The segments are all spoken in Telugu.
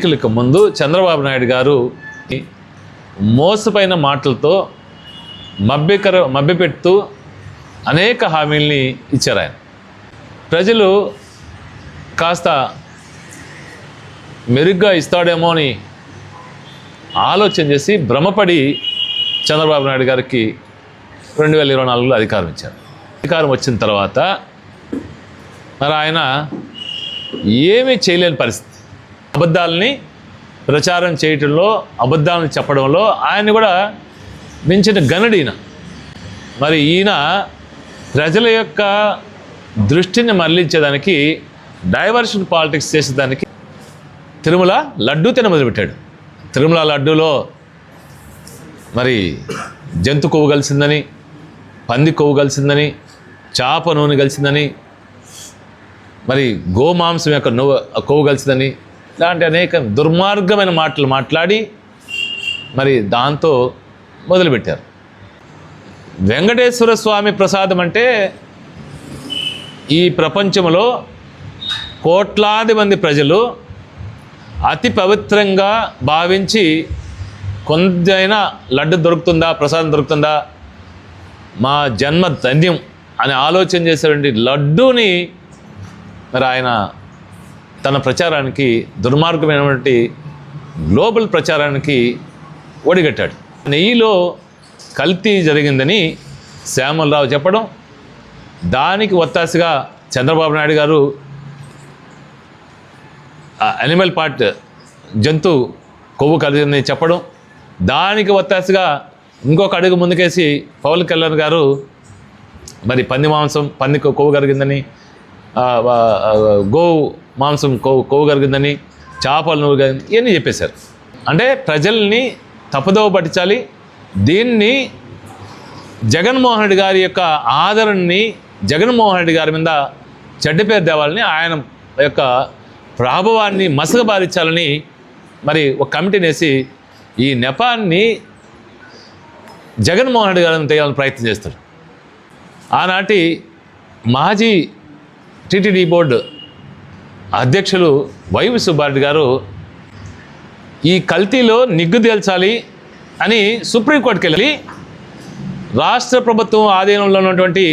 ఎన్నికలకు ముందు చంద్రబాబు నాయుడు గారు మోసపోయిన మాటలతో మభ్యపెడుతూ అనేక హామీల్ని ఇచ్చారు. ఆయన ప్రజలు కాస్త మెరుగ్గా ఇస్తాడేమో అని ఆలోచన చేసి భ్రమపడి చంద్రబాబు నాయుడు గారికి 2024లో అధికారం ఇచ్చారు. అధికారం వచ్చిన తర్వాత మరి ఆయన ఏమీ చేయలేని పరిస్థితి. అబద్ధాలని ప్రచారం చేయటంలో, అబద్ధాలను చెప్పడంలో ఆయన కూడా మించిన గనుడీన. మరి ఈయన ప్రజల యొక్క దృష్టిని మరలించేదానికి, డైవర్షన్ పాలిటిక్స్ చేసేదానికి తిరుమల లడ్డూ తిన మొదలుపెట్టాడు. తిరుమల లడ్డూలో మరి జంతు కొవ్వు కలిసిందని, పంది కొవ్వు కలిసిందని, చేప నూనె కలిసిందని, మరి గోమాంసం యొక్క కొవ్వు కలిసిందని, ఇలాంటి అనేక దుర్మార్గమైన మాటలు మాట్లాడి మరి దాంతో మొదలుపెట్టారు. వెంకటేశ్వర స్వామి ప్రసాదం అంటే ఈ ప్రపంచంలో కోట్లాది మంది ప్రజలు అతి పవిత్రంగా భావించి కొంతైనా లడ్డు దొరుకుతుందా, ప్రసాదం దొరుకుతుందా, మా జన్మ ధన్యం అని ఆలోచన చేసేటువంటి లడ్డూని మరి ఆయన తన ప్రచారానికి, దుర్మార్గమైనటువంటి గ్లోబల్ ప్రచారానికి ఒడిగట్టాడు. నెయ్యిలో కల్తీ జరిగిందని శ్యామలరావు చెప్పడం, దానికి ఒత్తాసుగా చంద్రబాబు నాయుడు గారు అనిమల్ పార్ట్ జంతు కొవ్వు కలిగిందని చెప్పడం, దానికి ఒత్తాసుగా ఇంకొక అడుగు ముందుకేసి పవన్ కళ్యాణ్ గారు మరి పంది కొవ్వు కరిగిందని, గోవు మాంసం కొవ్వు కరిగిందని, చేపలు నూనె కరిగింది, ఇవన్నీ చెప్పేశారు. అంటే ప్రజల్ని తప్పుదోవ పట్టించాలి. దీన్ని జగన్మోహన్ రెడ్డి గారి యొక్క ఆదరణని, జగన్మోహన్ రెడ్డి గారి మీద చెడ్డ పేరు తేవాలని, ఆయన యొక్క ప్రభావాన్ని మసకబారించాలని మరి ఒక కమిటీని వేసి ఈ నెపాన్ని జగన్మోహన్ రెడ్డి గారిని తెయాలని ప్రయత్నం చేస్తారు. ఆనాటి మాజీ టీటీడీ బోర్డు అధ్యక్షులు వైవి సుబ్బారెడ్డి గారు ఈ కల్తీలో నిగ్గు తేల్చాలి అని సుప్రీంకోర్టుకి వెళ్ళి, రాష్ట్ర ప్రభుత్వం ఆధీనంలో ఉన్నటువంటి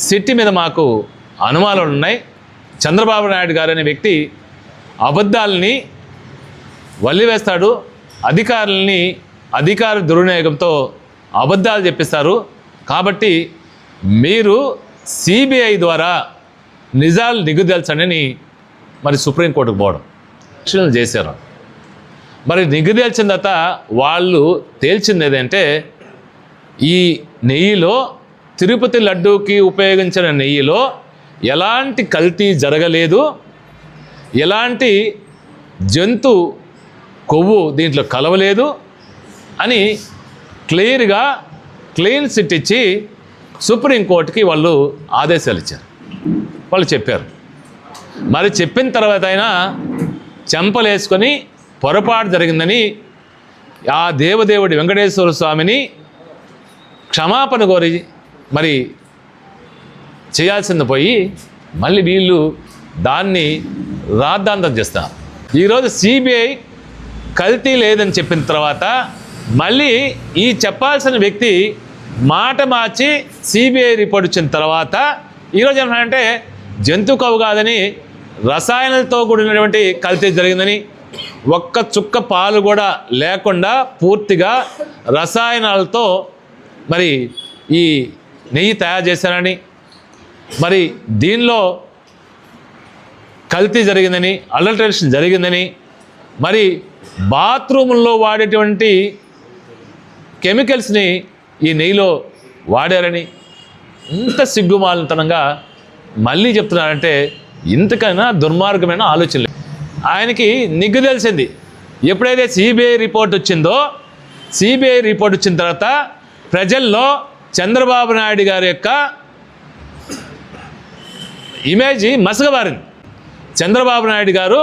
సిట్టి మీద మాకు అనుమానాలు ఉన్నాయి, చంద్రబాబు నాయుడు గారు అనే వ్యక్తి అబద్ధాలని వల్లివేస్తాడు, అధికార దుర్వినియోగంతో అబద్ధాలు చెప్పిస్తారు, కాబట్టి మీరు సిబిఐ ద్వారా నిజాలు నిగ్గుదేల్చండి మరి సుప్రీంకోర్టుకు పోవడం రక్షణలు చేశారు. మరి నిగ్గుదేల్చిన తర్వాత వాళ్ళు తేల్చింది ఏదంటే, ఈ నెయ్యిలో, తిరుపతి లడ్డూకి ఉపయోగించిన నెయ్యిలో ఎలాంటి కల్తీ జరగలేదు, ఎలాంటి జంతు కొవ్వు దీంట్లో కలవలేదు అని క్లియర్గా క్లీన్ చిట్ ఇచ్చి సుప్రీంకోర్టుకి వాళ్ళు ఆదేశాలు ఇచ్చారు. వాళ్ళు చెప్పారు. మరి చెప్పిన తర్వాత అయినా చెంపలేసుకొని పొరపాటు జరిగిందని ఆ దేవదేవుడి వెంకటేశ్వర స్వామిని క్షమాపణ కోరి మరి చేయాల్సింది పోయి మళ్ళీ వీళ్ళు దాన్ని రాద్ధాంతం చేస్తారు. ఈరోజు సిబిఐ కల్తీ లేదని చెప్పిన తర్వాత మళ్ళీ ఈ చెప్పాల్సిన వ్యక్తి మాట మార్చి సిబిఐ రిపోర్ట్ ఇచ్చిన తర్వాత ఈరోజు ఏమంటే జంతు కొవ్వు కాదని, రసాయనాలతో కూడినటువంటి కల్తీ జరిగిందని, ఒక్క చుక్క పాలు కూడా లేకుండా పూర్తిగా రసాయనాలతో మరి ఈ నెయ్యి తయారు చేశారని, మరి దీనిలో కల్తీ జరిగిందని, అడల్టరేషన్ జరిగిందని, మరి బాత్రూముల్లో వాడేటువంటి కెమికల్స్ని ఈ నెయ్యిలో వాడారని, ఇంత సిగ్గుమాలితనంగా మళ్ళీ చెప్తున్నారంటే ఇంతకైనా దుర్మార్గమైన ఆలోచనలు. ఆయనకి నిగ్గు తెలిసింది. ఎప్పుడైతే సిబిఐ రిపోర్ట్ వచ్చిందో, సిబిఐ రిపోర్ట్ వచ్చిన తర్వాత ప్రజల్లో చంద్రబాబు నాయుడు గారి యొక్క ఇమేజ్ మసకబారింది. చంద్రబాబు నాయుడు గారు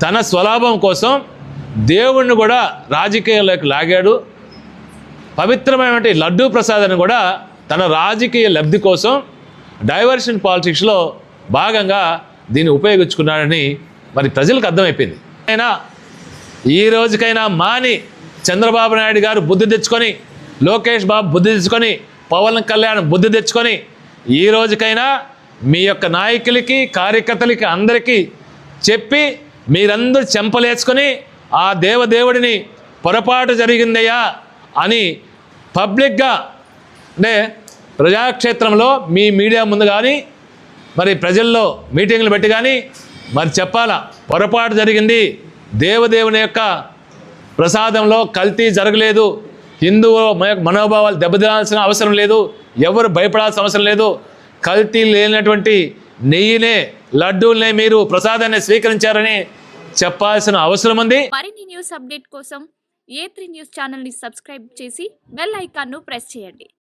తన స్వలాభం కోసం దేవుణ్ణి కూడా రాజకీయాల్లోకి లాగాడు. పవిత్రమైనటువంటి లడ్డూ ప్రసాదాన్ని కూడా తన రాజకీయ లబ్ధి కోసం డైవర్షన్ పాలిటిక్స్లో భాగంగా దీన్ని ఉపయోగించుకున్నాడని మరి ప్రజలకు అర్థమైపోయింది. అయినా ఈ రోజుకైనా మాని చంద్రబాబు నాయుడు గారు బుద్ధి తెచ్చుకొని, లోకేష్ బాబు బుద్ధి తెచ్చుకొని, పవన్ కళ్యాణ్ బుద్ధి తెచ్చుకొని ఈ రోజుకైనా మీ యొక్క నాయకులకి, కార్యకర్తలకి అందరికీ చెప్పి మీరందరూ చెంపలేసుకొని ఆ దేవదేవుడిని పొరపాటు జరిగిందయ్యా అని పబ్లిక్గా, అంటే ప్రజాక్షేత్రంలో మీ మీడియా ముందు కానీ మరి ప్రజల్లో మీటింగ్లు పెట్టి కానీ మరి చెప్పాలా, పొరపాటు జరిగింది, దేవదేవుని యొక్క ప్రసాదంలో కల్తీ జరగలేదు, హిందువు మనోభావాలు దెబ్బతినాల్సిన అవసరం లేదు, ఎవరు భయపడాల్సిన అవసరం లేదు, కల్తీ లేనటువంటి నెయ్యినే, లడ్డూలనే మీరు ప్రసాదాన్ని స్వీకరించారని చెప్పాల్సిన అవసరం ఉంది. మరిన్ని న్యూస్ అప్డేట్ కోసం A3 న్యూస్ ఛానల్ ని సబ్స్క్రైబ్ చేసి బెల్ ఐకాన్ ను ప్రెస్ చేయండి.